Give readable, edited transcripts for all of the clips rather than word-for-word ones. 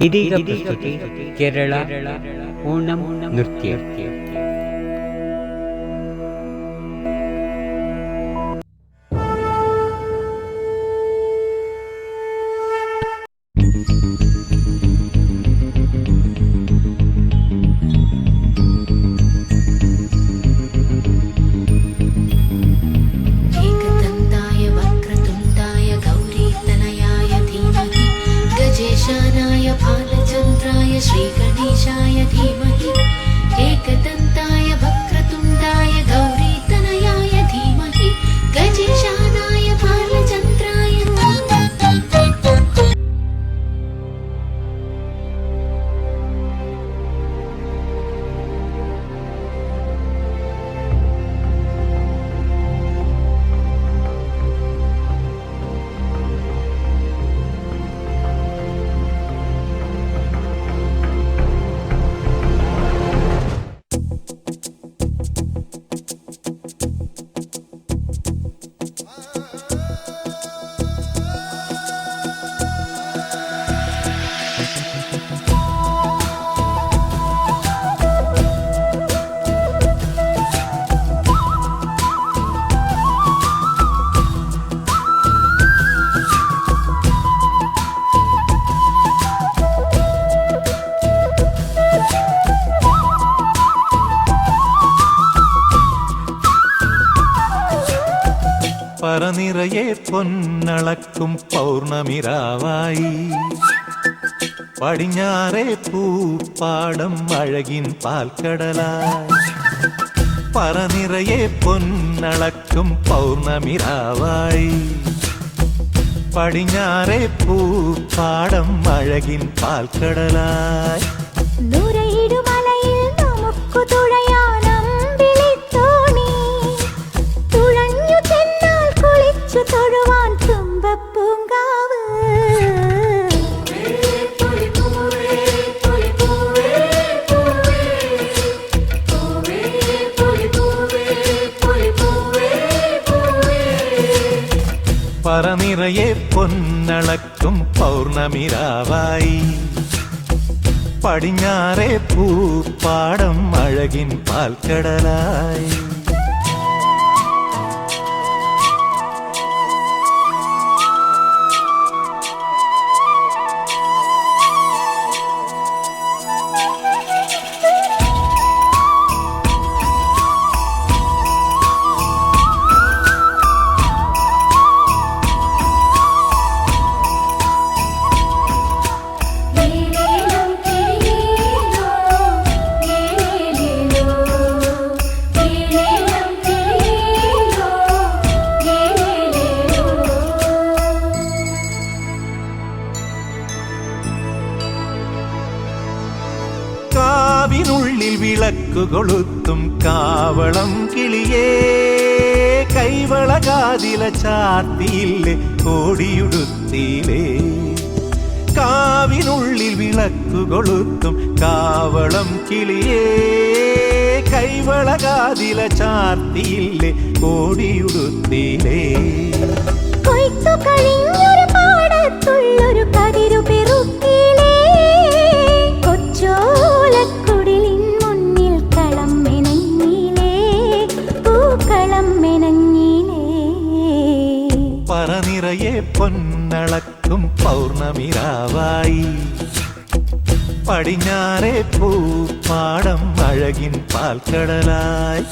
ಇದೀಗ ಪ್ರಸ್ತುತಿ ಕೇರಳ ಓಣಂ ನೃತ್ಯ. श्रीगणेशाय धीमहि एकदन्ताय वक्रतुण्डाय गौरीतनयाय धीमहि गजेशानाय बालचन्द्राय പറനിറയെ പൊന്നളക്കും പൗർണമിരാവായി പടിഞ്ഞാറേ പൂപ്പാടം അഴകിൻ പാൽക്കടലായി. പറനിറയെ പൊന്നളക്കും പൗർണമിരാവായി പടിഞ്ഞാറേ പൂപ്പാടം അഴകിൻ പാൽക്കടലായി. പറനിറയെ പൊന്നളക്കും പൗർണമിരാവായി പടിഞ്ഞാറേ പൂപ്പാടം അഴകിൻ പാൽക്കടലായി. കാവിനുള്ളിൽ വിളക്കു കൊളുത്തും കാവളം കിളിയേ കൈവളകാതില ചാർത്തിയില്ലേ കോടിയുടുത്തിയിലേ. കാവിനുള്ളിൽ വിളക്കു കൊളുത്തും കാവളം കിളിയേ കൈവളകാതില ചാർത്തിയില്ലേ കോടിയുടുത്തിയിലേ. പാടത്തുള്ളൊരു കതിരു പെറുക്കിലേ കൊച്ചോലക്കുടിലിൻ മുന്നിൽ കളം മെനഞ്ഞിലേ പൂക്കളം മെനഞ്ഞിലേ. പറനിറയെ പൊന്നളക്കും പൗർണമിരാവായി പടിഞ്ഞാറേ പൂപ്പാടം അഴകിൻ പാൽക്കടലായി.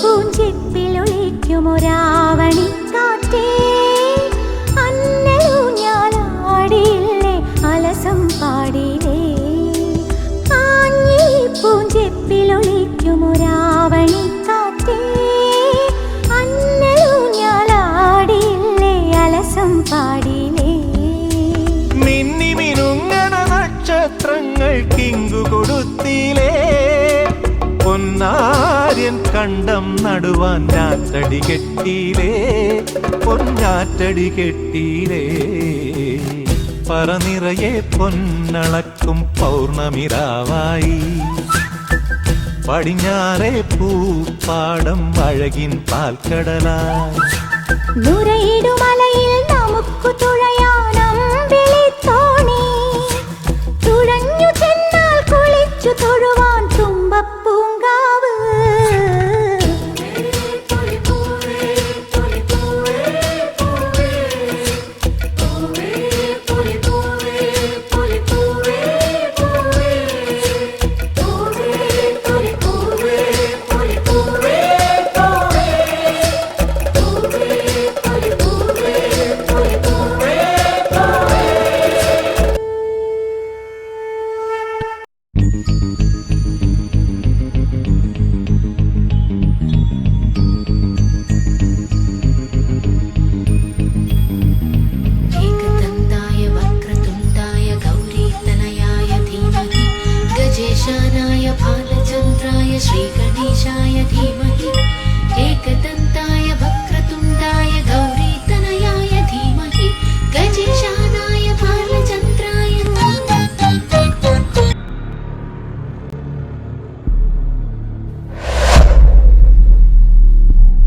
പൂഞ്ചെപ്പിലൊളിക്കുമൊരാവണിക്കാറ്റേ അന്നലൂഞ്ഞാല മായൻ കണ്ടം നടുവാൻ ഞാറ്റടി കെട്ടിയിലേ പൊന്നാറ്റടി കെട്ടിയിലേ പറനിറയെ പൊന്നളക്കും പൗർണമിരാവായി പടിഞ്ഞാറേ പൂപ്പാടം അഴകിൻ പാൽക്കടലായി നുരയിടുമലയിൽ നമുക്ക് തുഴയാനമ്പിളിത്തോണി തുഴഞ്ഞു ചെന്നാൽ കുളിച്ചു തൊഴുവാൻ തുമ്പപ്പൂങ്കാവ് गजेशानाय बालचन्द्राय श्रीगणेशाय